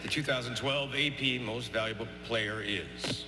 The 2012 AP Most Valuable Player is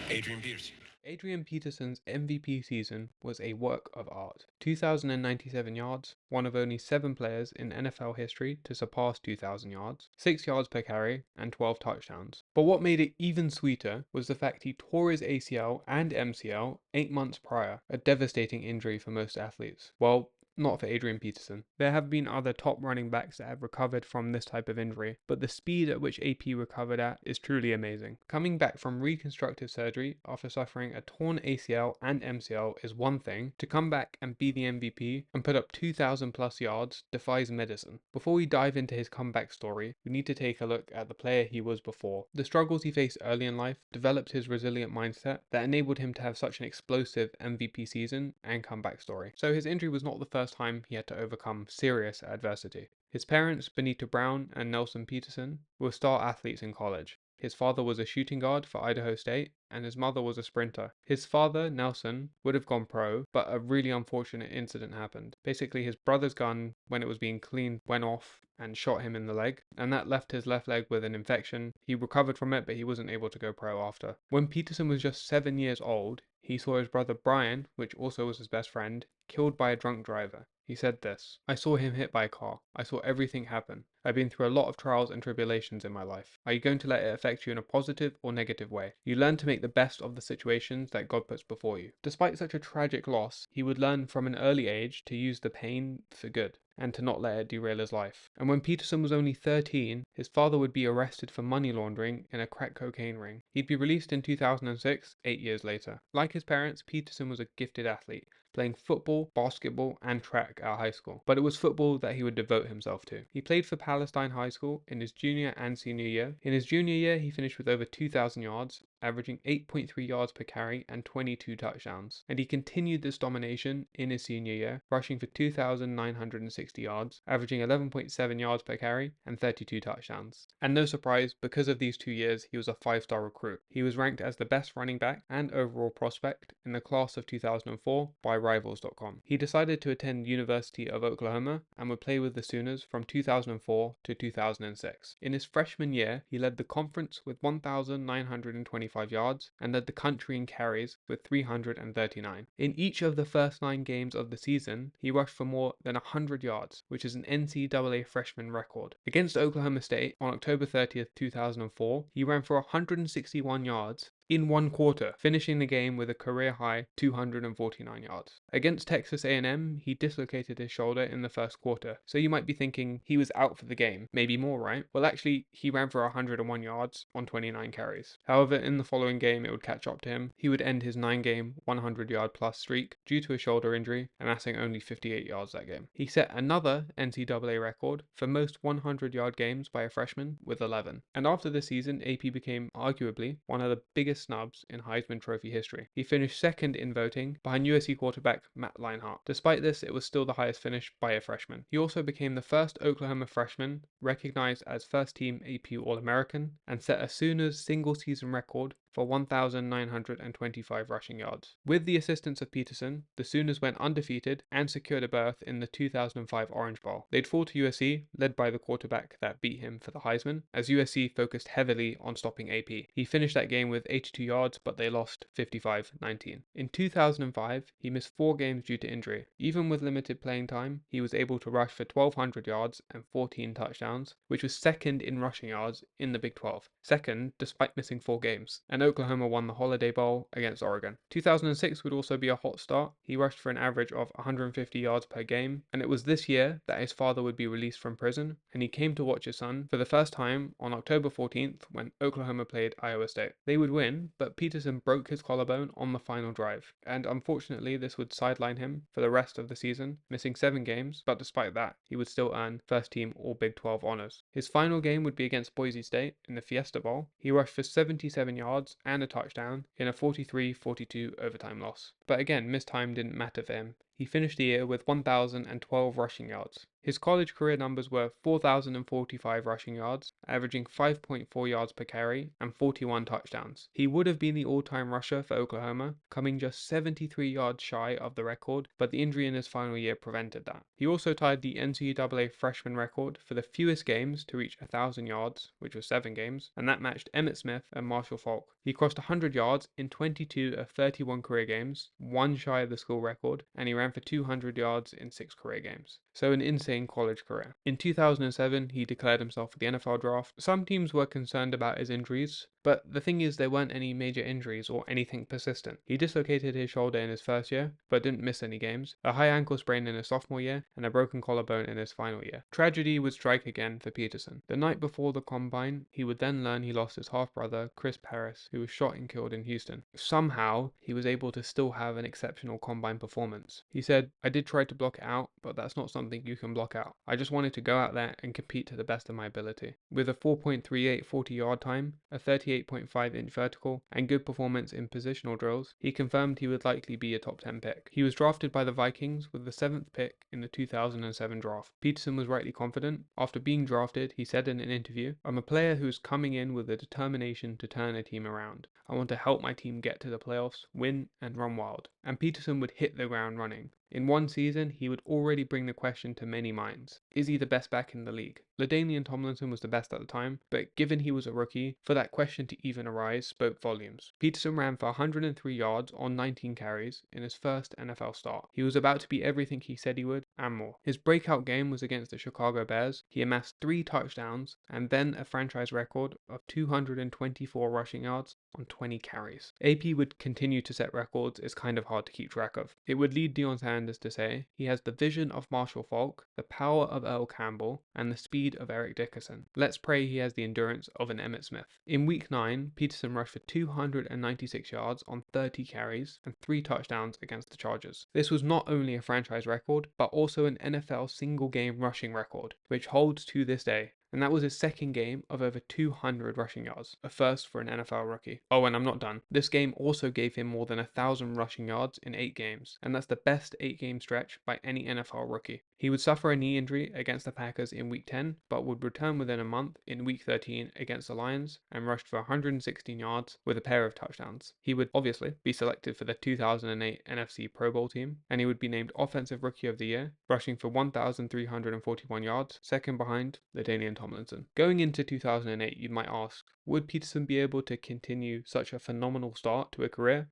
Adrian Peterson. Adrian Peterson's MVP season was a work of art. 2,097 yards, one of only 7 players in NFL history to surpass 2,000 yards, 6 yards per carry, and 12 touchdowns. But what made it even sweeter was the fact he tore his ACL and MCL 8 months prior, a devastating injury for most athletes. Well, not for Adrian Peterson. There have been other top running backs that have recovered from this type of injury, but the speed at which AP recovered at is truly amazing. Coming back from reconstructive surgery after suffering a torn ACL and MCL is one thing, to come back and be the MVP and put up 2,000 plus yards defies medicine. Before we dive into his comeback story, we need to take a look at the player he was before. The struggles he faced early in life developed his resilient mindset that enabled him to have such an explosive MVP season and comeback story. So his injury was not the first time he had to overcome serious adversity. His parents, Benita Brown and Nelson Peterson, were star athletes in college. His father was a shooting guard for Idaho State, and his mother was a sprinter. His father, Nelson, would have gone pro, but a really unfortunate incident happened. Basically, his brother's gun, when it was being cleaned, went off and shot him in the leg, and that left his left leg with an infection. He recovered from it, but he wasn't able to go pro after. When Peterson was just 7 years old, he saw his brother Brian, which also was his best friend, killed by a drunk driver. He said this: "I saw him hit by a car. I saw everything happen. I've been through a lot of trials and tribulations in my life. Are you going to let it affect you in a positive or negative way? You learn to make the best of the situations that God puts before you." Despite such a tragic loss, he would learn from an early age to use the pain for good and to not let it derail his life. And when Peterson was only 13, his father would be arrested for money laundering in a crack cocaine ring. He'd be released in 2006, 8 years later. Like his parents, Peterson was a gifted athlete, playing football, basketball, and track at high school. But it was football that he would devote himself to. He played for Palestine High School in his junior and senior year. In his junior year, he finished with over 2,000 yards, averaging 8.3 yards per carry and 22 touchdowns. And he continued this domination in his senior year, rushing for 2,960 yards, averaging 11.7 yards per carry and 32 touchdowns. And no surprise, because of these 2 years, he was a 5-star recruit. He was ranked as the best running back and overall prospect in the class of 2004 by Rivals.com. He decided to attend University of Oklahoma and would play with the Sooners from 2004 to 2006. In his freshman year, he led the conference with 1,925 yards and led the country in carries with 339. In each of the first 9 games of the season, he rushed for more than 100 yards, which is an NCAA freshman record. Against Oklahoma State on October 30th, 2004, he ran for 161 yards in 1 quarter, finishing the game with a career-high 249 yards. Against Texas A&M, he dislocated his shoulder in the first quarter, so you might be thinking he was out for the game, maybe more, right? Well, actually, he ran for 101 yards on 29 carries. However, in the following game, it would catch up to him. He would end his 9-game, 100-yard-plus streak due to a shoulder injury, amassing only 58 yards that game. He set another NCAA record for most 100-yard games by a freshman with 11. And after the season, AP became arguably one of the biggest snubs in Heisman Trophy history. He finished second in voting behind USC quarterback Matt Leinart. Despite this, it was still the highest finish by a freshman. He also became the first Oklahoma freshman recognized as first-team AP All-American and set a Sooners single-season record for 1,925 rushing yards. With the assistance of Peterson, the Sooners went undefeated and secured a berth in the 2005 Orange Bowl. They'd fall to USC, led by the quarterback that beat him for the Heisman, as USC focused heavily on stopping AP. He finished that game with 82 yards, but they lost 55-19. In 2005, he missed 4 games due to injury. Even with limited playing time, he was able to rush for 1,200 yards and 14 touchdowns, which was second in rushing yards in the Big 12. Second, despite missing 4 games. And Oklahoma won the Holiday Bowl against Oregon. 2006 would also be a hot start. He rushed for an average of 150 yards per game, and it was this year that his father would be released from prison, and he came to watch his son for the first time on October 14th when Oklahoma played Iowa State. They would win, but Peterson broke his collarbone on the final drive, and unfortunately this would sideline him for the rest of the season, missing 7 games, but despite that, he would still earn first team All Big 12 honors. His final game would be against Boise State in the Fiesta Bowl. He rushed for 77 yards and a touchdown in a 43-42 overtime loss. But again, missed time didn't matter for him. he finished the year with 1,012 rushing yards. His college career numbers were 4,045 rushing yards, averaging 5.4 yards per carry, and 41 touchdowns. He would have been the all-time rusher for Oklahoma, coming just 73 yards shy of the record, but the injury in his final year prevented that. He also tied the NCAA freshman record for the fewest games to reach 1,000 yards, which was 7 games, and that matched Emmitt Smith and Marshall Faulk. He crossed 100 yards in 22 of 31 career games, one shy of the school record, and he ran for 200 yards in 6 career games. So an insane college career. In 2007, he declared himself for the NFL draft. Some teams were concerned about his injuries, but the thing is there weren't any major injuries or anything persistent. He dislocated his shoulder in his first year, but didn't miss any games, a high ankle sprain in his sophomore year, and a broken collarbone in his final year. Tragedy would strike again for Peterson. The night before the combine, he would then learn he lost his half-brother, Chris Paris, who was shot and killed in Houston. Somehow, he was able to still have an exceptional combine performance. He said, "I did try to block it out, but that's not something you can block out. I just wanted to go out there and compete to the best of my ability." With a 4.38 40-yard time, a 38.5-inch vertical, and good performance in positional drills, he confirmed he would likely be a top 10 pick. He was drafted by the Vikings with the 7th pick in the 2007 draft. Peterson was rightly confident. After being drafted, he said in an interview, "I'm a player who's coming in with a determination to turn a team around. I want to help my team get to the playoffs, win, and run wild." And Peterson would hit the ground running. In one season, he would already bring the question to many minds. Is he the best back in the league? LaDainian Tomlinson was the best at the time, but given he was a rookie, for that question to even arise spoke volumes. Peterson ran for 103 yards on 19 carries in his first NFL start. He was about to be everything he said he would, and more. His breakout game was against the Chicago Bears. He amassed 3 touchdowns, and then a franchise record of 224 rushing yards on 20 carries. AP would continue to set records it's kind of hard to keep track of. It would lead Deion Sanders to say, "He has the vision of Marshall Faulk, the power of Earl Campbell, and the speed of Eric Dickerson. Let's pray he has the endurance of an Emmitt Smith." In week 9, Peterson rushed for 296 yards on 30 carries and 3 touchdowns against the Chargers. This was not only a franchise record, but also an NFL single-game rushing record, which holds to this day. And that was his second game of over 200 rushing yards, a first for an NFL rookie. Oh, and I'm not done. This game also gave him more than 1,000 rushing yards in 8 games, and that's the best 8-game stretch by any NFL rookie. He would suffer a knee injury against the Packers in week 10, but would return within a month in week 13 against the Lions and rushed for 116 yards with a pair of touchdowns. He would obviously be selected for the 2008 NFC Pro Bowl team, and he would be named Offensive Rookie of the Year, rushing for 1,341 yards, second behind LaDainian Tomlinson. Going into 2008, you might ask, would Peterson be able to continue such a phenomenal start to a career?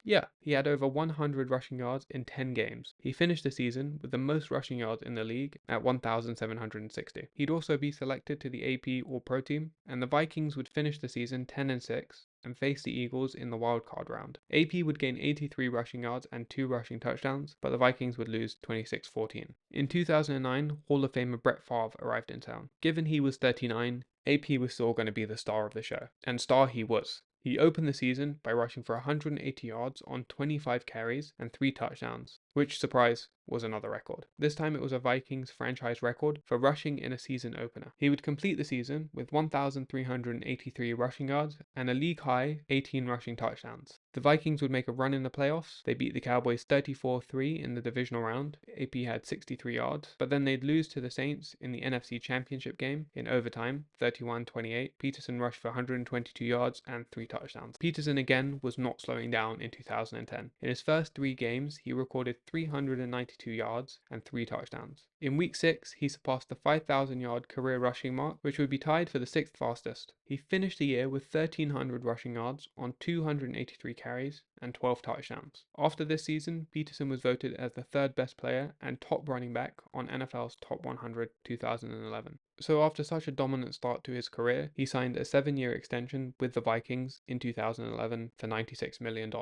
Yeah, he had over 100 rushing yards in 10 games. He finished the season with the most rushing yards in the league at 1,760. He'd also be selected to the AP All-Pro team, and the Vikings would finish the season 10-6 and face the Eagles in the wildcard round. AP would gain 83 rushing yards and 2 rushing touchdowns, but the Vikings would lose 26-14. In 2009, Hall of Famer Brett Favre arrived in town. Given he was 39, AP was still going to be the star of the show, and star he was. He opened the season by rushing for 180 yards on 25 carries and 3 touchdowns, which, surprise, was another record. This time it was a Vikings franchise record for rushing in a season opener. He would complete the season with 1,383 rushing yards and a league-high 18 rushing touchdowns. The Vikings would make a run in the playoffs. They beat the Cowboys 34-3 in the divisional round. AP had 63 yards, but then they'd lose to the Saints in the NFC Championship game in overtime, 31-28. Peterson rushed for 122 yards and 3 touchdowns. Peterson again was not slowing down in 2010. In his first 3 games, he recorded 392 yards and 3 touchdowns. In week 6, he surpassed the 5,000-yard career rushing mark, which would be tied for the 6th fastest. He finished the year with 1,300 rushing yards on 283 carries and 12 touchdowns. After this season, Peterson was voted as the 3rd best player and top running back on NFL's Top 100 2011. So after such a dominant start to his career, he signed a 7-year extension with the Vikings in 2011 for $96 million.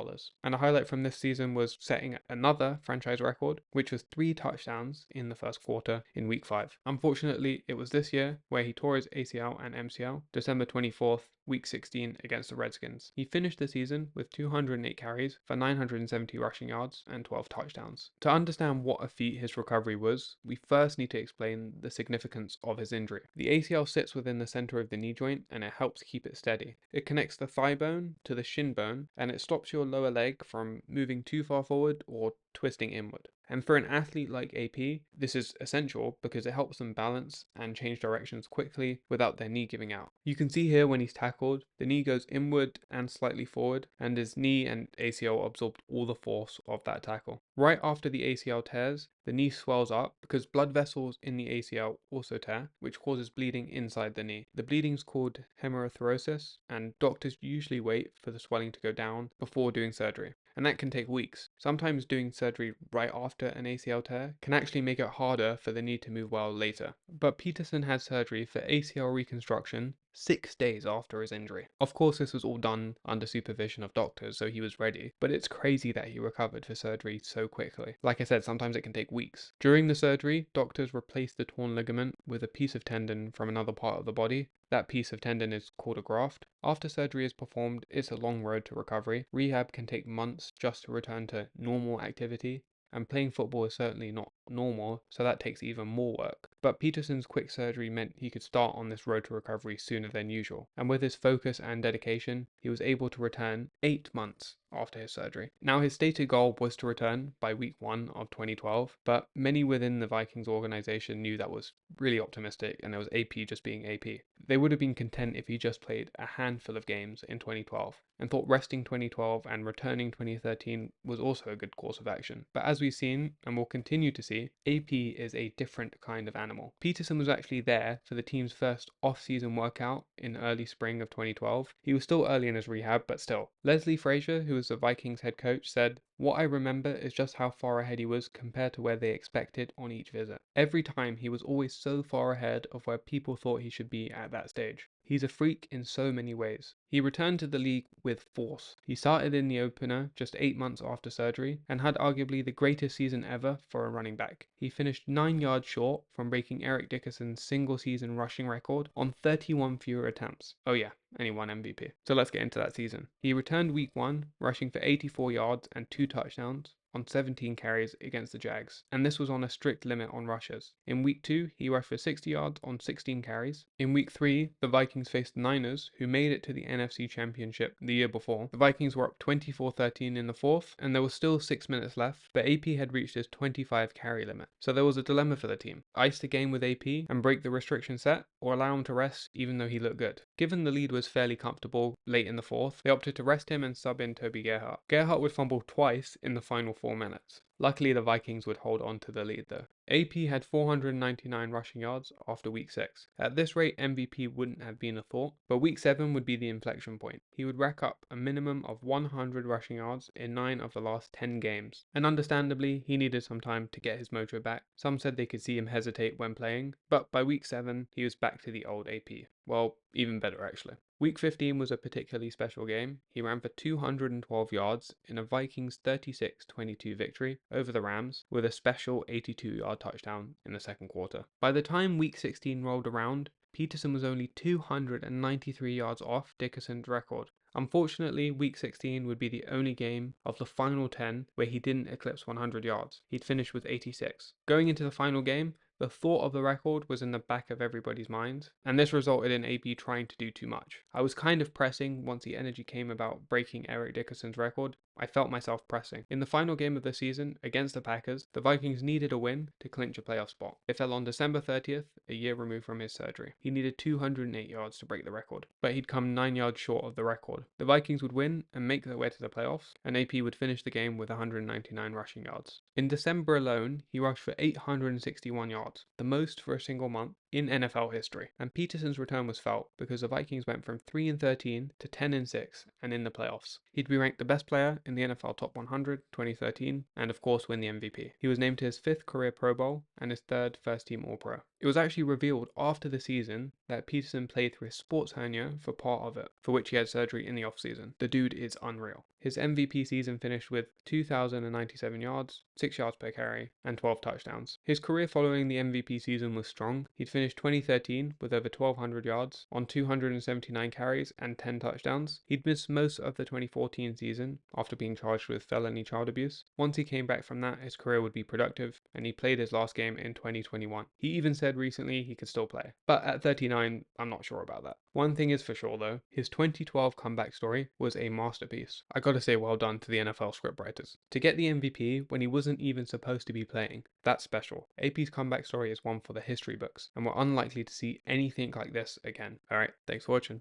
And a highlight from this season was setting another franchise record, which was 3 touchdowns in the first quarter in week 5. Unfortunately, it was this year where he tore his ACL and MCL, December 24th, Week 16 against the Redskins. He finished the season with 208 carries for 970 rushing yards and 12 touchdowns. To understand what a feat his recovery was, we first need to explain the significance of his injury. The ACL sits within the center of the knee joint and it helps keep it steady. It connects the thigh bone to the shin bone and it stops your lower leg from moving too far forward or twisting inward. And for an athlete like AP, this is essential because it helps them balance and change directions quickly without their knee giving out. You can see here when he's tackled, the knee goes inward and slightly forward, and his knee and ACL absorbed all the force of that tackle. Right after the ACL tears, the knee swells up because blood vessels in the ACL also tear, which causes bleeding inside the knee. The bleeding is called hematorosis, and doctors usually wait for the swelling to go down before doing surgery. And that can take weeks. Sometimes doing surgery right after an ACL tear can actually make it harder for the knee to move well later. But Peterson had surgery for ACL reconstruction 6 days after his injury. Of course, this was all done under supervision of doctors, so he was ready, but it's crazy that he recovered for surgery so quickly. Like I said, sometimes it can take weeks. During the surgery, doctors replaced the torn ligament with a piece of tendon from another part of the body. That piece of tendon is called a graft. After surgery is performed, it's a long road to recovery. Rehab can take months just to return to normal activity, and playing football is certainly not normal, so that takes even more work. But Peterson's quick surgery meant he could start on this road to recovery sooner than usual, and with his focus and dedication, he was able to return 8 months after his surgery. Now, his stated goal was to return by week 1 of 2012, but many within the Vikings organization knew that was really optimistic and it was AP just being AP. They would have been content if he just played a handful of games in 2012 and thought resting 2012 and returning 2013 was also a good course of action. But as we've seen, and will continue to see, AP is a different kind of animal. Peterson was actually there for the team's first off-season workout in early spring of 2012. He was still early in his rehab, but still. Leslie Frazier, who was the Vikings head coach, said, "What I remember is just how far ahead he was compared to where they expected on each visit. Every time he was always so far ahead of where people thought he should be at that stage. He's a freak in so many ways." He returned to the league with force. He started in the opener just 8 months after surgery and had arguably the greatest season ever for a running back. He finished 9 yards short from breaking Eric Dickerson's single season rushing record on 31 fewer attempts. Oh yeah, and he won MVP. So let's get into that season. He returned week 1, rushing for 84 yards and 2 touchdowns on 17 carries against the Jags, and this was on a strict limit on rushes. In week 2, he rushed for 60 yards on 16 carries. In week 3, the Vikings faced the Niners, who made it to the NFC Championship the year before. The Vikings were up 24-13 in the fourth, and there was still 6 minutes left, but AP had reached his 25 carry limit. So there was a dilemma for the team: ice the game with AP and break the restriction set, or allow him to rest even though he looked good. Given the lead was fairly comfortable late in the fourth, they opted to rest him and sub in Toby Gerhart. Gerhart would fumble twice in the final 4 minutes. Luckily, the Vikings would hold on to the lead though. AP had 499 rushing yards after week 6. At this rate, MVP wouldn't have been a thought, but week 7 would be the inflection point. He would rack up a minimum of 100 rushing yards in 9 of the last 10 games. And understandably, he needed some time to get his mojo back. Some said they could see him hesitate when playing, but by week 7, he was back to the old AP. Well, even better actually. Week 15 was a particularly special game. He ran for 212 yards in a Vikings 36-22 victory over the Rams with a special 82-yard touchdown in the second quarter. By the time week 16 rolled around, Peterson was only 293 yards off Dickerson's record. Unfortunately, week 16 would be the only game of the final 10 where he didn't eclipse 100 yards. He'd finished with 86. Going into the final game, the thought of the record was in the back of everybody's minds, and this resulted in AP trying to do too much. I was kind of pressing once the energy came about breaking Eric Dickerson's record. I felt myself pressing. In the final game of the season, against the Packers, the Vikings needed a win to clinch a playoff spot. It fell on December 30th, a year removed from his surgery. He needed 208 yards to break the record, but he'd come 9 yards short of the record. The Vikings would win and make their way to the playoffs, and AP would finish the game with 199 rushing yards. In December alone, he rushed for 861 yards, the most for a single month in NFL history. And Peterson's return was felt because the Vikings went from 3-13 to 10-6 and in the playoffs. He'd be ranked the best player in the NFL Top 100 2013 and of course win the MVP. He was named to his 5th career Pro Bowl and his 3rd first-team All-Pro. It was actually revealed after the season that Peterson played through a sports hernia for part of it, for which he had surgery in the offseason. The dude is unreal. His MVP season finished with 2,097 yards, 6 yards per carry, and 12 touchdowns. His career following the MVP season was strong. He'd finished 2013 with over 1,200 yards on 279 carries and 10 touchdowns. He'd missed most of the 2014 season after being charged with felony child abuse. Once he came back from that, his career would be productive, and he played his last game in 2021. He even said recently he could still play. But at 39, I'm not sure about that. One thing is for sure though, his 2012 comeback story was a masterpiece. I gotta say well done to the NFL scriptwriters. To get the MVP when he wasn't even supposed to be playing, that's special. AP's comeback story is one for the history books, and we're unlikely to see anything like this again. Alright, thanks for watching.